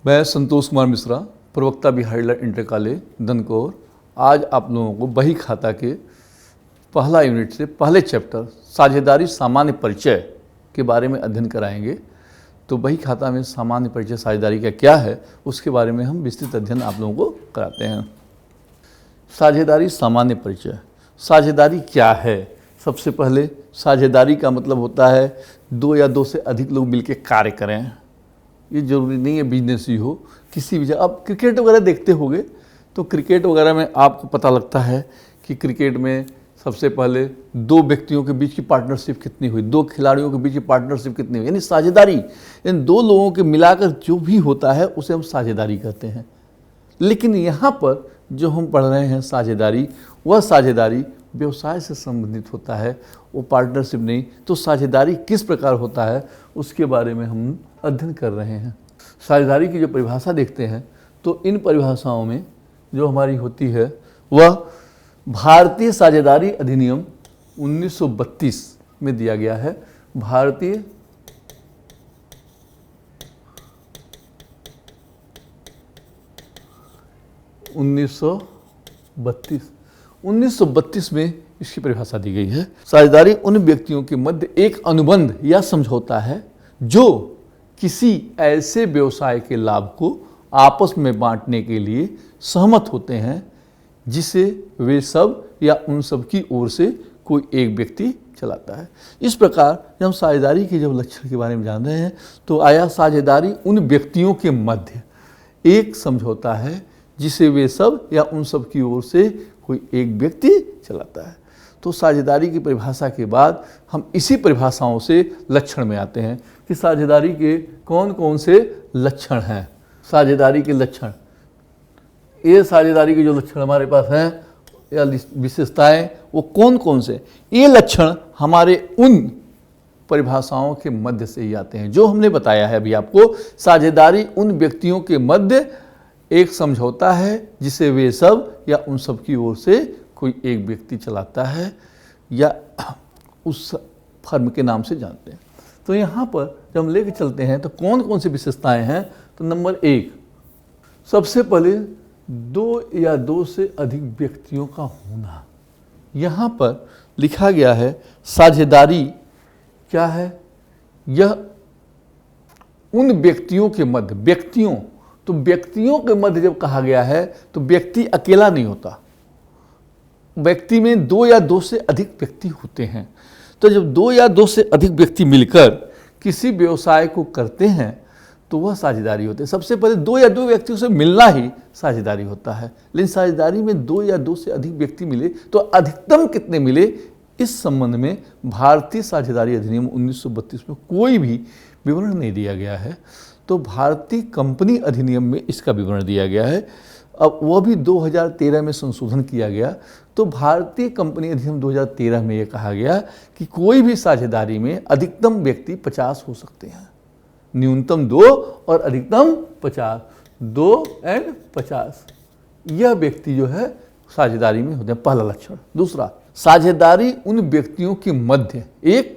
मैं संतोष कुमार मिश्रा, प्रवक्ता Bihar inter college Dankaur. आज आप लोगों को बही खाता के पहला यूनिट से पहले चैप्टर साझेदारी सामान्य परिचय के बारे में अध्ययन कराएंगे। तो बही खाता में सामान्य परिचय साझेदारी का क्या है उसके बारे में हम विस्तृत अध्ययन आप लोगों को कराते हैं। साझेदारी सामान्य परिचय, साझेदारी क्या है? सबसे पहले साझेदारी का मतलब होता है दो या दो से अधिक लोग मिलकर कार्य करें। ये जरूरी नहीं है बिजनेस ही हो, किसी भी जगह। आप क्रिकेट वगैरह देखते होंगे तो क्रिकेट वगैरह में आपको पता लगता है कि क्रिकेट में सबसे पहले दो व्यक्तियों के बीच की पार्टनरशिप कितनी हुई, दो खिलाड़ियों के बीच की पार्टनरशिप कितनी हुई, यानी साझेदारी। इन दो लोगों के मिलाकर जो भी होता है उसे हम साझेदारी कहते हैं। लेकिन यहाँ पर जो हम पढ़ रहे हैं साझेदारी, वह साझेदारी व्यवसाय से संबंधित होता है, वो पार्टनरशिप नहीं। तो साझेदारी किस प्रकार होता है उसके बारे में हम अध्ययन कर रहे हैं। साझेदारी की जो परिभाषा देखते हैं तो इन परिभाषाओं में जो हमारी होती है वह भारतीय साझेदारी अधिनियम 1932 में दिया गया है। भारतीय उन्नीस सौ बत्तीस में इसकी परिभाषा दी गई है। साझेदारी उन व्यक्तियों के मध्य एक अनुबंध या समझौता है जो किसी ऐसे व्यवसाय के लाभ को आपस में बांटने के लिए सहमत होते हैं जिसे वे सब या उन सब की ओर से कोई एक व्यक्ति चलाता है। इस प्रकार जब हम साझेदारी के जब लक्षण के बारे में जान रहे हैं तो आया साझेदारी उन व्यक्तियों के मध्य एक समझौता है जिसे वे सब या उन सब की ओर से कोई एक व्यक्ति चलाता है। तो साझेदारी की परिभाषा के बाद हम इसी परिभाषाओं से लक्षण में आते हैं कि साझेदारी के कौन कौन से लक्षण हैं। साझेदारी के लक्षण, ये साझेदारी के जो लक्षण हमारे पास हैं या विशेषताएं वो कौन कौन से, ये लक्षण हमारे उन परिभाषाओं के मध्य से ही आते हैं जो हमने बताया है अभी आपको। साझेदारी उन व्यक्तियों के मध्य एक समझौता है जिसे वे सब या उन सब की ओर से कोई एक व्यक्ति चलाता है या उस फर्म के नाम से जानते हैं। तो यहाँ पर जब हम लेके चलते हैं तो कौन कौन सी विशेषताएं हैं, तो नंबर एक, सबसे पहले दो या दो से अधिक व्यक्तियों का होना। यहाँ पर लिखा गया है साझेदारी क्या है, यह उन व्यक्तियों के मध्य, व्यक्तियों, तो व्यक्तियों के मध्य जब कहा गया है तो व्यक्ति अकेला नहीं होता, व्यक्ति में दो या दो से अधिक व्यक्ति होते हैं। तो जब दो या दो से अधिक व्यक्ति मिलकर किसी व्यवसाय को करते हैं तो वह साझेदारी होती है। सबसे पहले दो या दो व्यक्तियों से मिलना ही साझेदारी होता है। लेकिन साझेदारी में दो या दो से अधिक व्यक्ति मिले तो अधिकतम कितने मिले, इस संबंध में भारतीय साझेदारी अधिनियम 1932 में कोई भी विवरण नहीं दिया गया है। तो भारतीय कंपनी अधिनियम में इसका विवरण दिया गया है। अब वह भी 2013 में संशोधन किया गया। तो भारतीय कंपनी अधिनियम 2013 में यह कहा गया कि कोई भी साझेदारी में अधिकतम व्यक्ति 50 हो सकते हैं, न्यूनतम 2 और अधिकतम 50, 2 और 50 यह व्यक्ति जो है साझेदारी में होते हैं, पहला लक्षण। दूसरा, साझेदारी उन व्यक्तियों के मध्य एक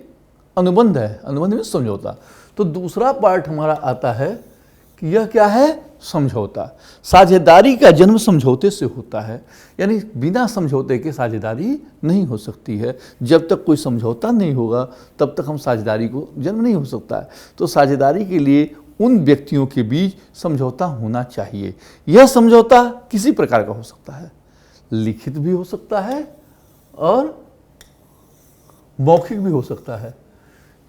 अनुबंध है, अनुबंध में समझौता। तो दूसरा पार्ट हमारा आता है कि यह क्या है, समझौता। साझेदारी का जन्म समझौते से होता है, यानी बिना समझौते के साझेदारी नहीं हो सकती है। जब तक कोई समझौता नहीं होगा तब तक हम साझेदारी को जन्म नहीं हो सकता है। तो साझेदारी के लिए उन व्यक्तियों के बीच समझौता होना चाहिए। यह समझौता किसी प्रकार का हो सकता है, लिखित भी हो सकता है और मौखिक भी हो सकता है।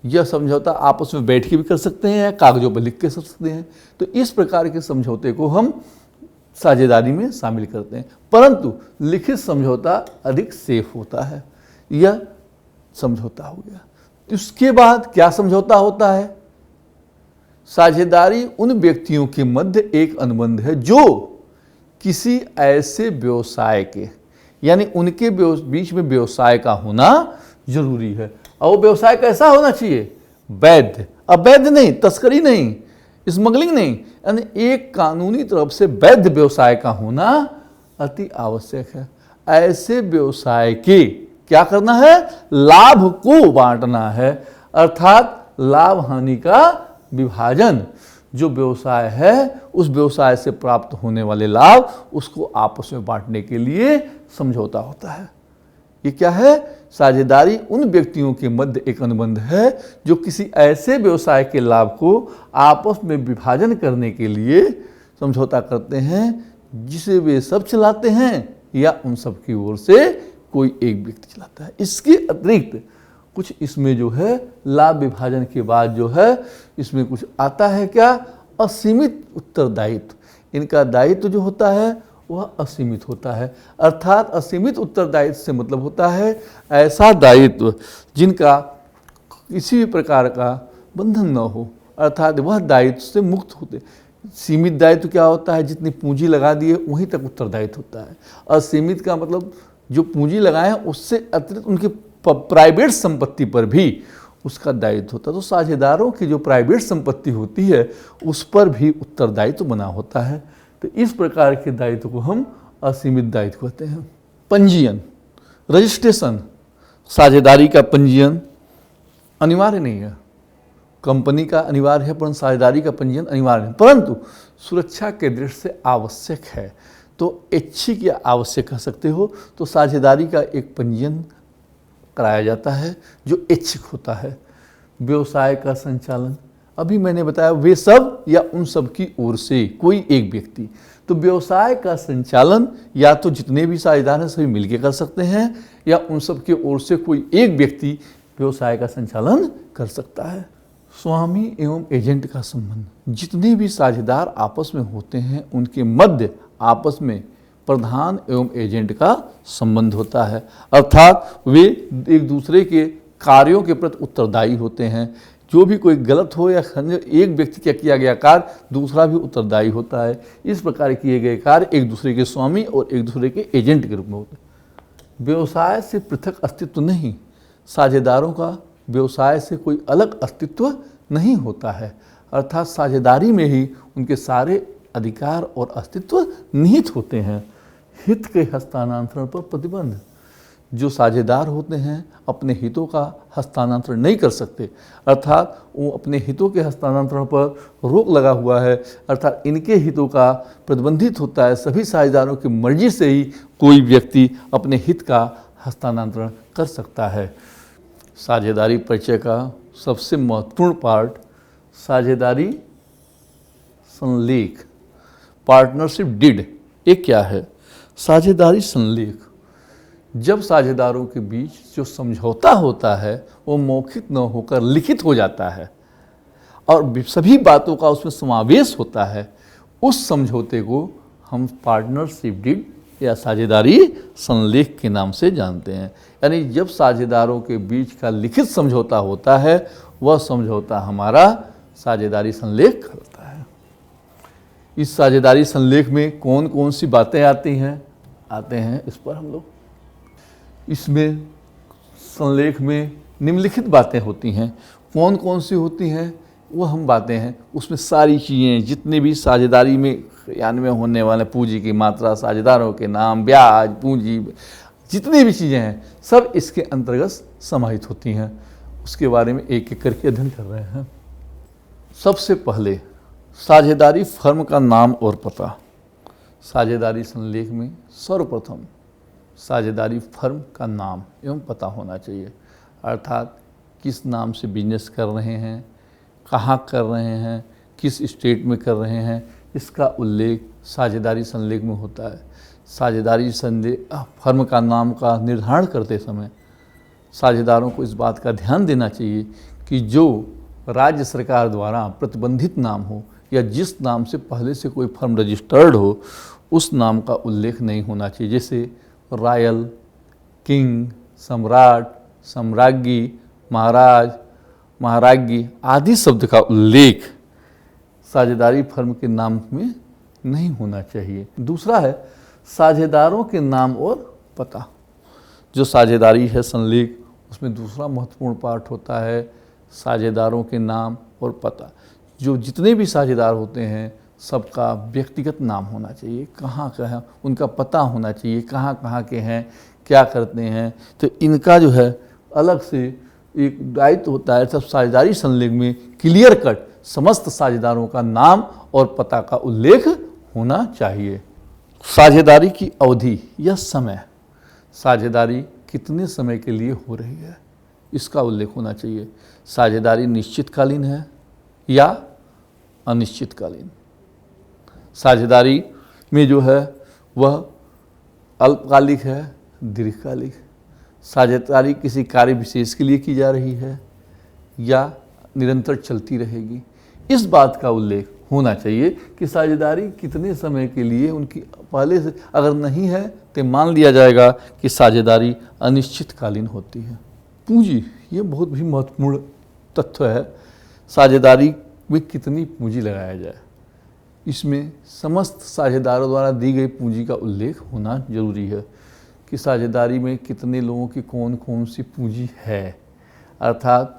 यह समझौता आपस में बैठ के भी कर सकते हैं या कागजों पर लिख के कर सकते हैं। तो इस प्रकार के समझौते को हम साझेदारी में शामिल करते हैं। परंतु लिखित समझौता अधिक सेफ होता है। यह समझौता हो गया। इसके बाद क्या समझौता होता है, साझेदारी उन व्यक्तियों के मध्य एक अनुबंध है जो किसी ऐसे व्यवसाय के, यानी उनके बीच में व्यवसाय का होना जरूरी है। और वो व्यवसाय कैसा होना चाहिए, वैध, अवैध नहीं, तस्करी नहीं, स्मगलिंग नहीं, यानी एक कानूनी तरफ से वैध व्यवसाय का होना अति आवश्यक है। ऐसे व्यवसाय के क्या करना है, लाभ को बांटना है, अर्थात लाभ हानि का विभाजन। जो व्यवसाय है उस व्यवसाय से प्राप्त होने वाले लाभ उसको आपस में बांटने के लिए समझौता होता है। ये क्या है? साझेदारी उन व्यक्तियों के मध्य एक अनुबंध है जो किसी ऐसे व्यवसाय के लाभ को आपस में विभाजन करने के लिए समझौता करते हैं जिसे वे सब चलाते हैं या उन सब की ओर से कोई एक व्यक्ति चलाता है। इसके अतिरिक्त कुछ इसमें जो है लाभ विभाजन के बाद जो है इसमें कुछ आता है क्या? असीमित उत्तरदायित्व। इनका दायित्व जो होता है वह असीमित होता है। अर्थात असीमित उत्तरदायित्व से मतलब होता है ऐसा दायित्व जिनका किसी भी प्रकार का बंधन न हो, अर्थात वह दायित्व से मुक्त होते। सीमित दायित्व क्या होता है? जितनी पूंजी लगा दी है वहीं तक उत्तरदायित्व होता है। असीमित का मतलब जो पूंजी लगाए हैं उससे अतिरिक्त उनके प्राइवेट संपत्ति पर भी उसका दायित्व होता है। तो साझेदारों की जो प्राइवेट संपत्ति होती है उस पर भी उत्तरदायित्व बना होता है। तो इस प्रकार के दायित्व को हम असीमित दायित्व कहते हैं। पंजीयन, रजिस्ट्रेशन, साझेदारी का पंजीयन अनिवार्य नहीं है। कंपनी का अनिवार्य है परंतु साझेदारी का पंजीयन अनिवार्य नहीं, परंतु सुरक्षा के दृष्टि से आवश्यक है। तो ऐच्छिक या आवश्यक कह सकते हो। तो साझेदारी का एक पंजीयन कराया जाता है जो ऐच्छिक होता है। व्यवसाय का संचालन, अभी मैंने बताया वे सब या उन सब की ओर से कोई एक व्यक्ति। तो व्यवसाय का संचालन या तो जितने भी साझेदार हैं सभी मिलकर कर सकते हैं या उन सब की ओर से कोई एक व्यक्ति व्यवसाय का संचालन कर सकता है। स्वामी एवं एजेंट का संबंध, जितने भी साझेदार आपस में होते हैं उनके मध्य आपस में प्रधान एवं एजेंट का संबंध होता है। अर्थात वे एक दूसरे के कार्यों के प्रति उत्तरदायी होते हैं। जो भी कोई गलत हो या एक व्यक्ति का किया गया कार्य दूसरा भी उत्तरदायी होता है। इस प्रकार किए गए कार्य एक दूसरे के स्वामी और एक दूसरे के एजेंट के रूप में होते हैं। व्यवसाय से पृथक अस्तित्व नहीं, साझेदारों का व्यवसाय से कोई अलग अस्तित्व नहीं होता है। अर्थात साझेदारी में ही उनके सारे अधिकार और अस्तित्व निहित होते हैं। हित के हस्तांतरण पर प्रतिबंध, जो साझेदार होते हैं अपने हितों का हस्तांतरण नहीं कर सकते, अर्थात वो अपने हितों के हस्तांतरण पर रोक लगा हुआ है। अर्थात इनके हितों का प्रतिबंधित होता है। सभी साझेदारों की मर्जी से ही कोई व्यक्ति अपने हित का हस्तांतरण कर सकता है। साझेदारी परिचय का सबसे महत्वपूर्ण पार्ट साझेदारी संलेख, पार्टनरशिप डीड। ये क्या है? साझेदारी संलेख, जब साझेदारों के बीच जो समझौता होता है वो मौखिक न होकर लिखित हो जाता है और सभी बातों का उसमें समावेश होता है, उस समझौते को हम पार्टनरशिप डीड या साझेदारी संलेख के नाम से जानते हैं। यानी जब साझेदारों के बीच का लिखित समझौता होता है वह समझौता हमारा साझेदारी संलेख कहलाता है। इस साझेदारी संलेख में कौन कौन सी बातें आती हैं इस पर हम लोग, इसमें संलेख में निम्नलिखित बातें होती हैं। कौन कौन सी होती हैं वो हम बातें हैं। उसमें सारी चीज़ें जितने भी साझेदारी में यानी होने वाले पूंजी की मात्रा, साझेदारों के नाम, ब्याज, पूंजी, जितनी भी चीज़ें हैं सब इसके अंतर्गत समाहित होती हैं। उसके बारे में एक एक करके अध्ययन कर रहे हैं। सबसे पहले साझेदारी फर्म का नाम और पता। साझेदारी संलेख में सर्वप्रथम साझेदारी फर्म का नाम एवं पता होना चाहिए, अर्थात किस नाम से बिजनेस कर रहे हैं, कहाँ कर रहे हैं, किस स्टेट में कर रहे हैं, इसका उल्लेख साझेदारी संलेख में होता है। साझेदारी फर्म का नाम का निर्धारण करते समय साझेदारों को इस बात का ध्यान देना चाहिए कि जो राज्य सरकार द्वारा प्रतिबंधित नाम हो या जिस नाम से पहले से कोई फर्म रजिस्टर्ड हो उस नाम का उल्लेख नहीं होना चाहिए। जैसे रॉयल, किंग, सम्राट, सम्राज्ञी, महाराज, महाराज्ञी आदि शब्द का उल्लेख साझेदारी फर्म के नाम में नहीं होना चाहिए। दूसरा है साझेदारों के नाम और पता। जो साझेदारी है संलेख उसमें दूसरा महत्वपूर्ण पार्ट होता है साझेदारों के नाम और पता। जो जितने भी साझेदार होते हैं सबका व्यक्तिगत नाम होना चाहिए, कहाँ का है उनका पता होना चाहिए, कहाँ कहाँ के हैं, क्या करते हैं। तो इनका जो है अलग से एक दायित्व होता है। सब साझेदारी संलेख में क्लियर कट समस्त साझेदारों का नाम और पता का उल्लेख होना चाहिए। साझेदारी की अवधि या समय, साझेदारी कितने समय के लिए हो रही है, इसका उल्लेख होना चाहिए। साझेदारी निश्चितकालीन है या अनिश्चितकालीन। साझेदारी में जो है वह अल्पकालिक है, दीर्घकालिक। साझेदारी किसी कार्य विशेष के लिए की जा रही है या निरंतर चलती रहेगी, इस बात का उल्लेख होना चाहिए कि साझेदारी कितने समय के लिए उनकी पहले से अगर नहीं है तो मान लिया जाएगा कि साझेदारी अनिश्चितकालीन होती है। पूंजी ये बहुत भी महत्वपूर्ण तथ्य है। साझेदारी में कितनी पूंजी लगाया जाए, इसमें समस्त साझेदारों द्वारा दी गई पूंजी का उल्लेख होना जरूरी है कि साझेदारी में कितने लोगों की कौन कौन सी पूंजी है, अर्थात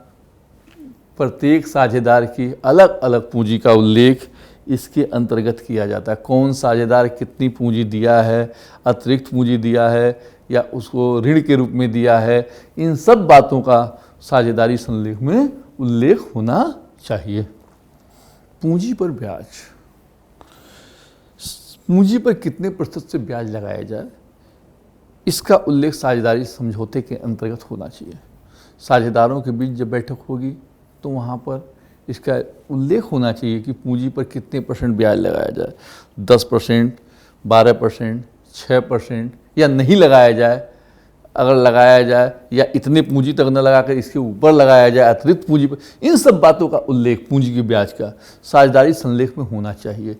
प्रत्येक साझेदार की अलग अलग पूंजी का उल्लेख इसके अंतर्गत किया जाता है। कौन साझेदार कितनी पूंजी दिया है, अतिरिक्त पूंजी दिया है या उसको ऋण के रूप में दिया है, इन सब बातों का साझेदारी संलेख में उल्लेख होना चाहिए। पूंजी पर ब्याज, पूंजी पर कितने प्रतिशत से ब्याज लगाया जाए, इसका उल्लेख साझेदारी समझौते के अंतर्गत होना चाहिए। साझेदारों के बीच जब बैठक होगी तो वहाँ पर इसका उल्लेख होना चाहिए कि पूंजी पर कितने % ब्याज लगाया जाए, 10%, 12%, 6% या नहीं लगाया जाए। अगर लगाया जाए या इतने पूंजी तक न लगाकर इसके ऊपर लगाया जाए अतिरिक्त पूंजी पर, इन सब बातों का उल्लेख पूंजी के ब्याज का साझेदारी संलेख में होना चाहिए।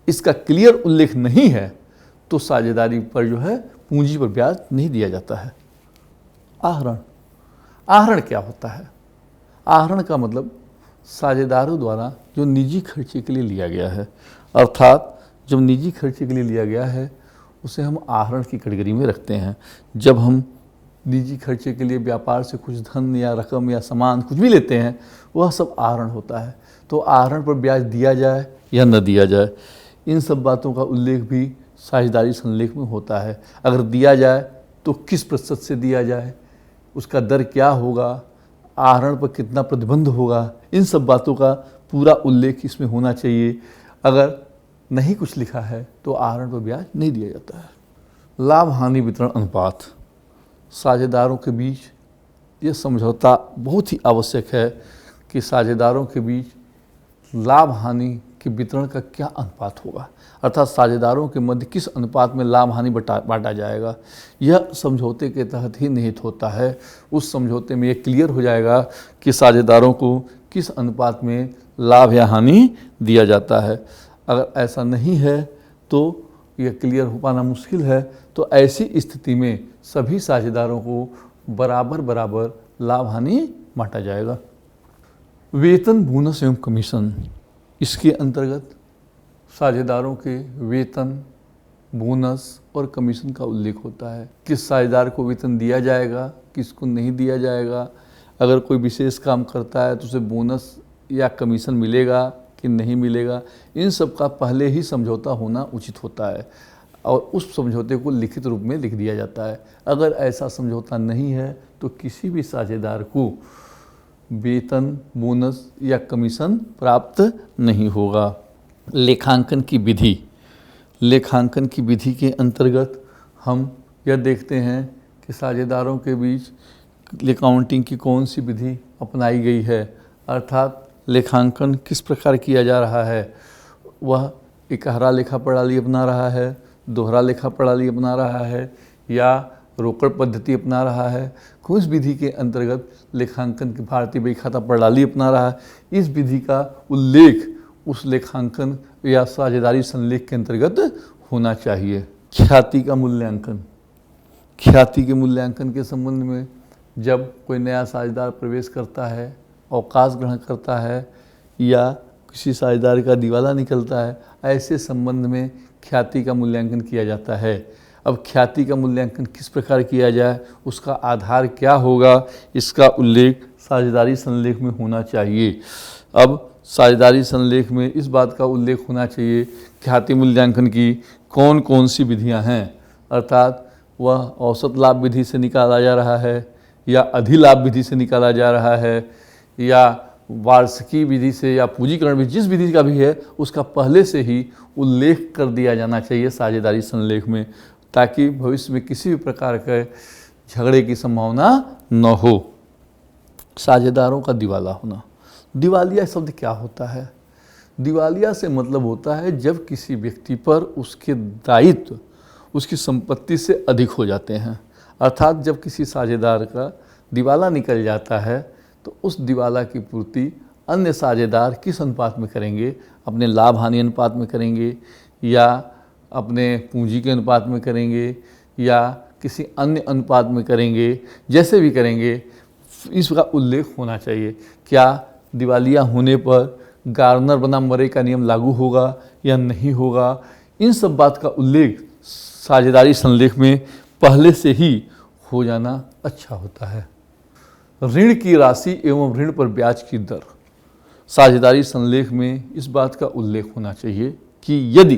इसका क्लियर उल्लेख नहीं है तो साझेदारी पर जो है पूंजी पर ब्याज नहीं दिया जाता है। आहरण, आहरण क्या होता है? आहरण का मतलब साझेदारों द्वारा जो निजी खर्चे के लिए लिया गया है, अर्थात जब निजी खर्चे के लिए लिया गया है उसे हम आहरण की कैटेगरी में रखते हैं। जब हम निजी खर्चे के लिए व्यापार से कुछ धन या रकम या सामान कुछ भी लेते हैं वह सब आहरण होता है। तो आहरण पर ब्याज दिया जाए या न दिया जाए, इन सब बातों का उल्लेख भी साझेदारी संलेख में होता है। अगर दिया जाए तो किस प्रतिशत से दिया जाए, उसका दर क्या होगा, आहरण पर कितना प्रतिबंध होगा, इन सब बातों का पूरा उल्लेख इसमें होना चाहिए। अगर नहीं कुछ लिखा है तो आहरण पर ब्याज नहीं दिया जाता है। लाभ हानि वितरण अनुपात, साझेदारों के बीच ये समझौता बहुत ही आवश्यक है कि साझेदारों के बीच लाभ हानि के वितरण का क्या अनुपात होगा, अर्थात साझेदारों के मध्य किस अनुपात में लाभ हानि बांटा जाएगा। यह समझौते के तहत ही निहित होता है। उस समझौते में ये क्लियर हो जाएगा कि साझेदारों को किस अनुपात में लाभ या हानि दिया जाता है। अगर ऐसा नहीं है तो यह क्लियर हो पाना मुश्किल है। तो ऐसी स्थिति में सभी साझेदारों को बराबर बराबर लाभ हानि बांटा जाएगा। वेतन, बोनस एवं कमीशन, इसके अंतर्गत साझेदारों के वेतन, बोनस और कमीशन का उल्लेख होता है। किस साझेदार को वेतन दिया जाएगा, किसको नहीं दिया जाएगा, अगर कोई विशेष काम करता है तो उसे बोनस या कमीशन मिलेगा कि नहीं मिलेगा, इन सब का पहले ही समझौता होना उचित होता है और उस समझौते को लिखित रूप में लिख दिया जाता है। अगर ऐसा समझौता नहीं है तो किसी भी साझेदार को वेतन, बोनस या कमीशन प्राप्त नहीं होगा। लेखांकन की विधि, लेखांकन की विधि के अंतर्गत हम यह देखते हैं कि साझेदारों के बीच अकाउंटिंग की कौन सी विधि अपनाई गई है, अर्थात लेखांकन किस प्रकार किया जा रहा है। वह इकहरा लेखा प्रणाली अपना रहा है, दोहरा लेखा प्रणाली अपना रहा है या रोकड़ पद्धति अपना रहा है, किस विधि के अंतर्गत लेखांकन की भारतीय बही खाता प्रणाली अपना रहा है, इस विधि का उल्लेख उस लेखांकन या साझेदारी संलेख के अंतर्गत होना चाहिए। ख्याति का मूल्यांकन, ख्याति के मूल्यांकन के संबंध में जब कोई नया साझेदार प्रवेश करता है, अवकाश ग्रहण करता है या किसी साझेदार का दिवाला निकलता है, ऐसे संबंध में ख्याति का मूल्यांकन किया जाता है। अब ख्याति का मूल्यांकन किस प्रकार किया जाए, उसका आधार क्या होगा, इसका उल्लेख साझेदारी संलेख में होना चाहिए। अब साझेदारी संलेख में इस बात का उल्लेख होना चाहिए ख्याति मूल्यांकन की कौन कौन सी विधियां हैं, अर्थात वह औसत लाभ विधि से निकाला जा रहा है या अधिलाभ विधि से निकाला जा रहा है या वार्षिकी विधि से या पूंजीकरण विधि, जिस विधि का भी है, उसका पहले से ही उल्लेख कर दिया जाना चाहिए साझेदारी संलेख में, ताकि भविष्य में किसी भी प्रकार के झगड़े की संभावना न हो। साझेदारों का दिवाला होना। दिवालिया शब्द क्या होता है? दिवालिया से मतलब होता है जब किसी व्यक्ति पर उसके दायित्व उसकी संपत्ति से अधिक हो जाते हैं, अर्थात जब किसी साझेदार का दिवाला निकल जाता है तो उस दिवाला की पूर्ति अन्य साझेदार किस अनुपात में करेंगे? अपने लाभ हानि अनुपात में करेंगे, या अपने पूंजी के अनुपात में करेंगे, या किसी अन्य अनुपात में करेंगे। जैसे भी करेंगे इसका उल्लेख होना चाहिए। क्या दिवालिया होने पर गार्नर बनाम मरे का नियम लागू होगा या नहीं होगा? इन सब बात का उल्लेख साझेदारी संलेख में पहले से ही हो जाना अच्छा होता है। ऋण की राशि एवं ऋण पर ब्याज की दर। साझेदारी संलेख में इस बात का उल्लेख होना चाहिए कि यदि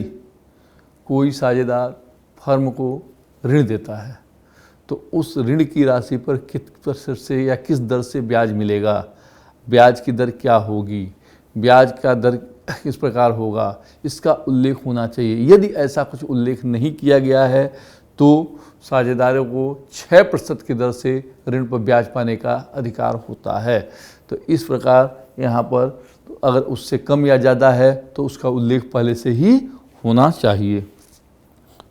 कोई साझेदार फर्म को ऋण देता है तो उस ऋण की राशि पर किस प्रतिशत से या किस दर से ब्याज मिलेगा, ब्याज की दर क्या होगी, ब्याज का दर किस प्रकार होगा, इसका उल्लेख होना चाहिए। यदि ऐसा कुछ उल्लेख नहीं किया गया है तो साझेदारों को 6% की दर से ऋण पर ब्याज पाने का अधिकार होता है। तो इस प्रकार यहाँ पर अगर उससे कम या ज़्यादा है तो उसका उल्लेख पहले से ही होना चाहिए।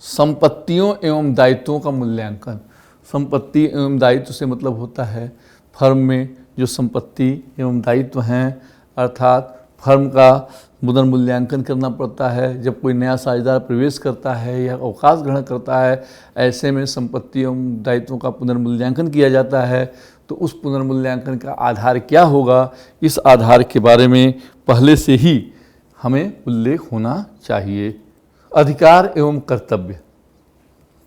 संपत्तियों एवं दायित्वों का मूल्यांकन। संपत्ति एवं दायित्व से मतलब होता है फर्म में जो संपत्ति एवं दायित्व हैं, अर्थात फर्म का पुनर्मूल्यांकन करना पड़ता है। जब कोई नया साझेदार प्रवेश करता है या अवकाश ग्रहण करता है, ऐसे में संपत्ति एवं दायित्वों का पुनर्मूल्यांकन किया जाता है। तो उस पुनर्मूल्यांकन का आधार क्या होगा, इस आधार के बारे में पहले से ही हमें उल्लेख होना चाहिए। अधिकार एवं कर्तव्य।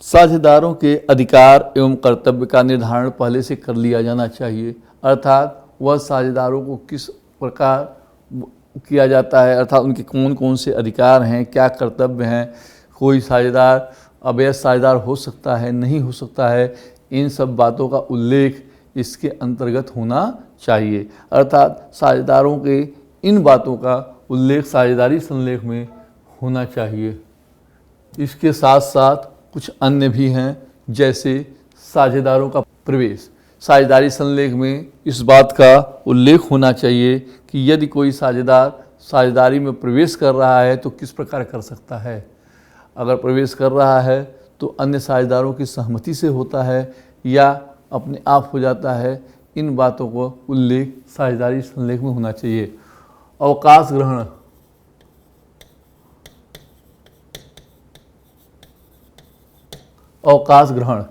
साझेदारों के अधिकार एवं कर्तव्य का निर्धारण पहले से कर लिया जाना चाहिए, अर्थात वह साझेदारों को किस प्रकार किया जाता है, अर्थात उनके कौन कौन से अधिकार हैं, क्या कर्तव्य हैं, कोई साझेदार अवैध साझेदार हो सकता है, नहीं हो सकता है, इन सब बातों का उल्लेख इसके अंतर्गत होना चाहिए। अर्थात साझेदारों के इन बातों का उल्लेख साझेदारी संलेख में होना चाहिए। इसके साथ साथ कुछ अन्य भी हैं, जैसे साझेदारों का प्रवेश। साझेदारी संलेख में इस बात का उल्लेख होना चाहिए कि यदि कोई साझेदार साझेदारी में प्रवेश कर रहा है तो किस प्रकार कर सकता है। अगर प्रवेश कर रहा है तो अन्य साझेदारों की सहमति से होता है या अपने आप हो जाता है। इन बातों को उल्लेख साझेदारी संलेख में होना चाहिए। अवकाश ग्रहण। अवकाश ग्रहण,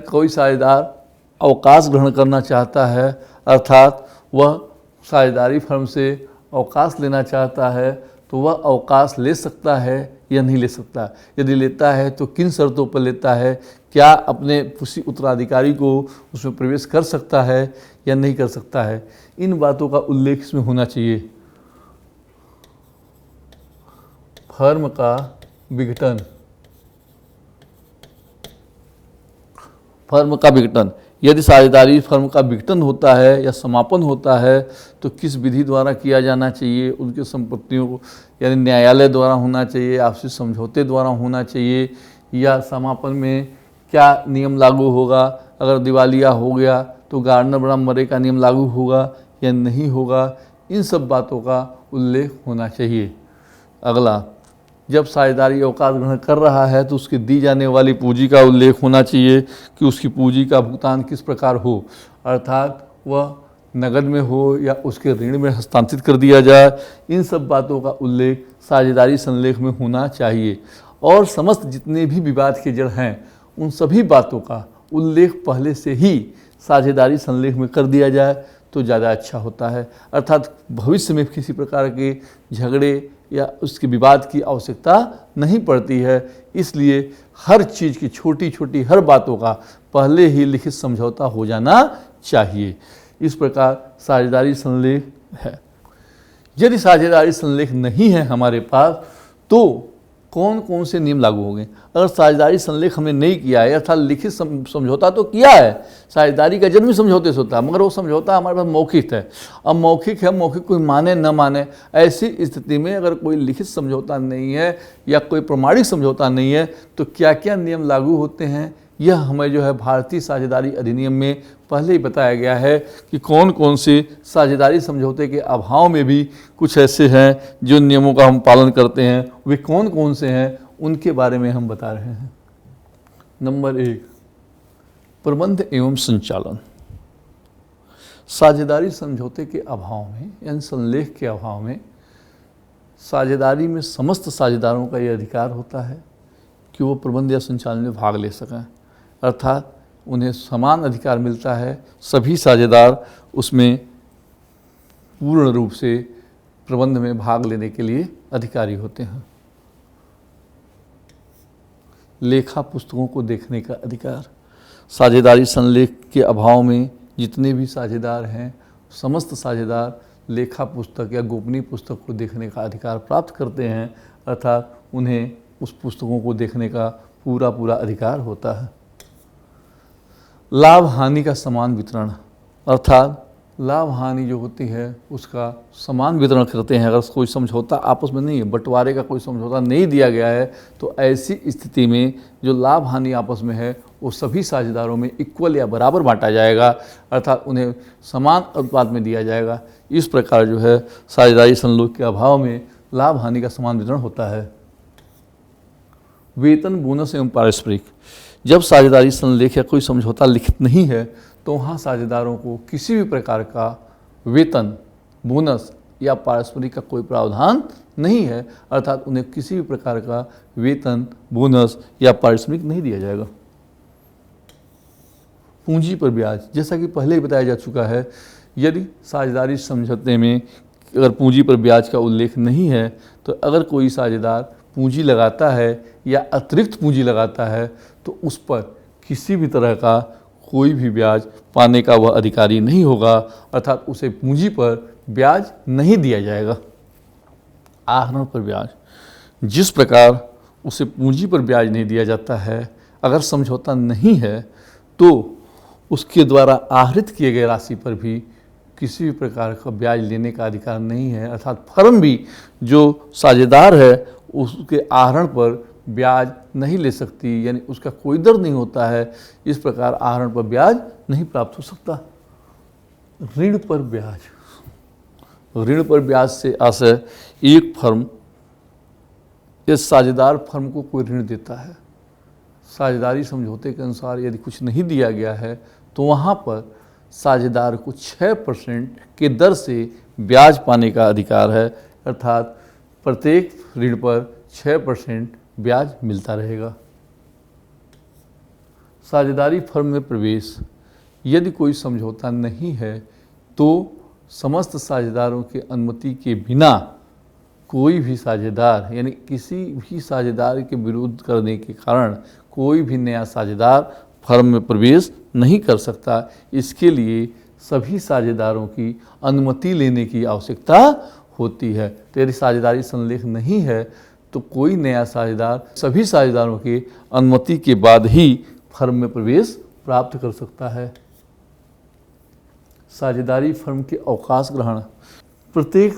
कोई साझेदार अवकाश ग्रहण करना चाहता है, अर्थात वह साझेदारी फर्म से अवकाश लेना चाहता है, तो वह अवकाश ले सकता है या नहीं ले सकता। यदि लेता है तो किन शर्तों पर लेता है, क्या अपने किसी उत्तराधिकारी को उसमें प्रवेश कर सकता है या नहीं कर सकता है, इन बातों का उल्लेख इसमें होना चाहिए। फर्म का विघटन। फर्म का विघटन, यदि साझेदारी फर्म का विघटन होता है या समापन होता है तो किस विधि द्वारा किया जाना चाहिए, उनके संपत्तियों को यानी न्यायालय द्वारा होना चाहिए, आपसी समझौते द्वारा होना चाहिए, या समापन में क्या नियम लागू होगा। अगर दिवालिया हो गया तो गार्नर बनाम मरे का नियम लागू होगा या नहीं होगा, इन सब बातों का उल्लेख होना चाहिए। अगला, जब साझेदारी अवकाश ग्रहण कर रहा है तो उसकी दी जाने वाली पूंजी का उल्लेख होना चाहिए कि उसकी पूंजी का भुगतान किस प्रकार हो, अर्थात वह नगद में हो या उसके ऋण में हस्तांतरित कर दिया जाए। इन सब बातों का उल्लेख साझेदारी संलेख में होना चाहिए। और समस्त जितने भी विवाद के जड़ हैं उन सभी बातों का उल्लेख पहले से ही साझेदारी संलेख में कर दिया जाए तो ज़्यादा अच्छा होता है, अर्थात भविष्य में किसी प्रकार के झगड़े या उसके विवाद की आवश्यकता नहीं पड़ती है। इसलिए हर चीज़ की छोटी छोटी हर बातों का पहले ही लिखित समझौता हो जाना चाहिए। इस प्रकार साझेदारी संलेख है। यदि साझेदारी संलेख नहीं है हमारे पास तो कौन कौन से नियम लागू होंगे। अगर साझेदारी संलेख हमने नहीं किया है, अर्थात लिखित समझौता तो किया है, साझेदारी का जन्म भी समझौते से होता है, मगर वो समझौता हमारे पास मौखिक है। अब मौखिक है, मौखिक कोई माने न माने, ऐसी स्थिति में अगर कोई लिखित समझौता नहीं है या कोई प्रमाणिक समझौता नहीं है तो क्या क्या नियम लागू होते हैं, यह हमें जो है भारतीय साझेदारी अधिनियम में पहले ही बताया गया है कि कौन कौन से साझेदारी समझौते के अभाव में भी कुछ ऐसे हैं जो नियमों का हम पालन करते हैं, वे कौन कौन से हैं उनके बारे में हम बता रहे हैं। नंबर 1, प्रबंध एवं संचालन। साझेदारी समझौते के अभाव में यानी संलेख के अभाव में साझेदारी में समस्त साझेदारों का यह अधिकार होता है कि वो प्रबंध या संचालन में भाग ले सकें, अर्थात उन्हें समान अधिकार मिलता है, सभी साझेदार उसमें पूर्ण रूप से प्रबंध में भाग लेने के लिए अधिकारी होते हैं। लेखा पुस्तकों को देखने का अधिकार। साझेदारी संलेख के अभाव में जितने भी साझेदार हैं, समस्त साझेदार लेखा पुस्तक या गोपनीय पुस्तक को देखने का अधिकार प्राप्त करते हैं, अर्थात उन्हें उस पुस्तकों को देखने का पूरा अधिकार होता है। लाभ हानि का समान वितरण, अर्थात लाभ हानि जो होती है उसका समान वितरण करते हैं। अगर कोई समझौता आपस में नहीं है, बंटवारे का कोई समझौता नहीं दिया गया है, तो ऐसी स्थिति में जो लाभ हानि आपस में है वो सभी साझेदारों में इक्वल या बराबर बांटा जाएगा, अर्थात उन्हें समान अनुपात में दिया जाएगा। इस प्रकार जो है साझेदारी संलेख के अभाव में लाभ हानि का समान वितरण होता है। वेतन, बोनस एवं पारस्परिक। जब साझेदारी संलेख या कोई समझौता लिखित नहीं है तो वहाँ साझेदारों को किसी भी प्रकार का वेतन, बोनस या पारस्परिक का कोई प्रावधान नहीं है, अर्थात उन्हें किसी भी प्रकार का वेतन, बोनस या पारस्परिक नहीं दिया जाएगा। पूंजी पर ब्याज, जैसा कि पहले ही बताया जा चुका है, यदि साझेदारी समझौते में अगर पूंजी पर ब्याज का उल्लेख नहीं है तो अगर कोई साझेदार पूंजी लगाता है या अतिरिक्त पूंजी लगाता है तो उस पर किसी भी तरह का कोई भी ब्याज पाने का वह अधिकारी नहीं होगा, अर्थात उसे पूंजी पर ब्याज नहीं दिया जाएगा। आहरण पर ब्याज, जिस प्रकार उसे पूंजी पर ब्याज नहीं दिया जाता है, अगर समझौता नहीं है तो उसके द्वारा आहरित किए गए राशि पर भी किसी भी प्रकार का ब्याज लेने का अधिकार नहीं है, अर्थात फर्म भी जो साझेदार है उसके आहरण पर ब्याज नहीं ले सकती, यानी उसका कोई दर नहीं होता है। इस प्रकार आहरण पर ब्याज नहीं प्राप्त हो सकता। ऋण पर ब्याज, ऋण पर ब्याज से आशय एक फर्म या साझेदार फर्म को कोई ऋण देता है, साझेदारी समझौते के अनुसार यदि कुछ नहीं दिया गया है तो वहाँ पर साझेदार को 6% के दर से ब्याज पाने का अधिकार है, अर्थात प्रत्येक ऋण पर 6% ब्याज मिलता रहेगा। साझेदारी फर्म में प्रवेश, यदि कोई समझौता नहीं है तो समस्त साझेदारों के अनुमति के बिना कोई भी साझेदार, यानी किसी भी साझेदार के विरोध करने के कारण कोई भी नया साझेदार फर्म में प्रवेश नहीं कर सकता। इसके लिए सभी साझेदारों की अनुमति लेने की आवश्यकता होती है। तो यदि साझेदारी संलेख नहीं है तो कोई नया साझेदार सभी साझेदारों की अनुमति के बाद ही फर्म में प्रवेश प्राप्त कर सकता है। साझेदारी फर्म के अवकाश ग्रहण, प्रत्येक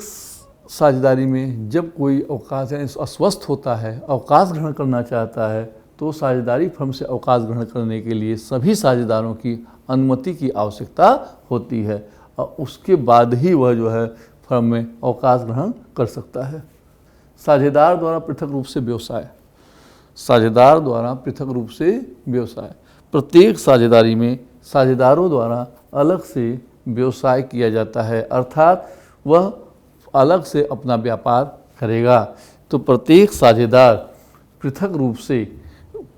साझेदारी में जब कोई अवकाश यानी अस्वस्थ होता है, अवकाश ग्रहण करना चाहता है, तो साझेदारी फर्म से अवकाश ग्रहण करने के लिए सभी साझेदारों की अनुमति की आवश्यकता होती है और उसके बाद ही वह जो है फर्म में अवकाश ग्रहण कर सकता है। साझेदार द्वारा पृथक रूप से व्यवसाय, साझेदार द्वारा पृथक रूप से व्यवसाय, प्रत्येक साझेदारी में साझेदारों द्वारा अलग से व्यवसाय किया जाता है, अर्थात वह अलग से अपना व्यापार करेगा। तो प्रत्येक साझेदार पृथक रूप से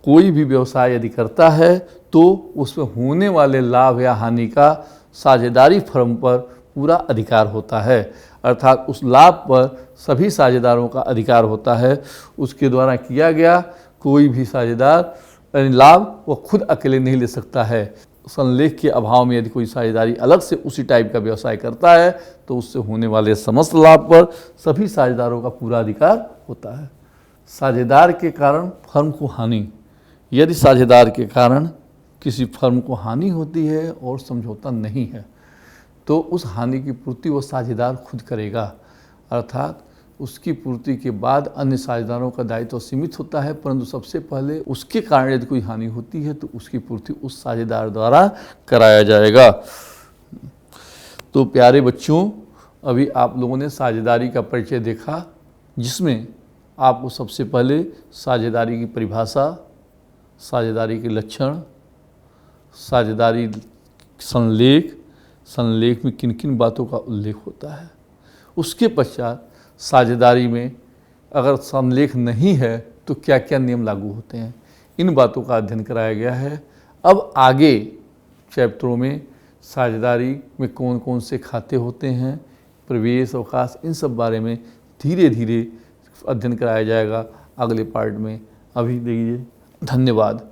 कोई भी व्यवसाय यदि करता है तो उसमें होने वाले लाभ या हानि का साझेदारी फर्म पर पूरा अधिकार होता है, अर्थात उस लाभ पर सभी साझेदारों का अधिकार होता है। उसके द्वारा किया गया कोई भी साझेदार यानी लाभ वो खुद अकेले नहीं ले सकता है। संलेख के अभाव में यदि कोई साझेदारी अलग से उसी टाइप का व्यवसाय करता है तो उससे होने वाले समस्त लाभ पर सभी साझेदारों का पूरा अधिकार होता है। साझेदार के कारण फर्म को हानि। यदि साझेदार के कारण किसी फर्म को हानि होती है और समझौता नहीं है तो उस हानि की पूर्ति वो साझेदार खुद करेगा, अर्थात उसकी पूर्ति के बाद अन्य साझेदारों का दायित्व तो सीमित होता है, परंतु सबसे पहले उसके कारण यदि कोई हानि होती है तो उसकी पूर्ति उस साझेदार द्वारा कराया जाएगा। तो प्यारे बच्चों, अभी आप लोगों ने साझेदारी का परिचय देखा, जिसमें आपको सबसे पहले साझेदारी की परिभाषा, साझेदारी के लक्षण, साझेदारी संलेख, संलेख में किन किन बातों का उल्लेख होता है, उसके पश्चात साझेदारी में अगर संलेख नहीं है तो क्या क्या नियम लागू होते हैं, इन बातों का अध्ययन कराया गया है। अब आगे चैप्टरों में साझेदारी में कौन कौन से खाते होते हैं, प्रवेश अवकाश, इन सब बारे में धीरे धीरे अध्ययन कराया जाएगा अगले पार्ट में। अभी देखिए, धन्यवाद।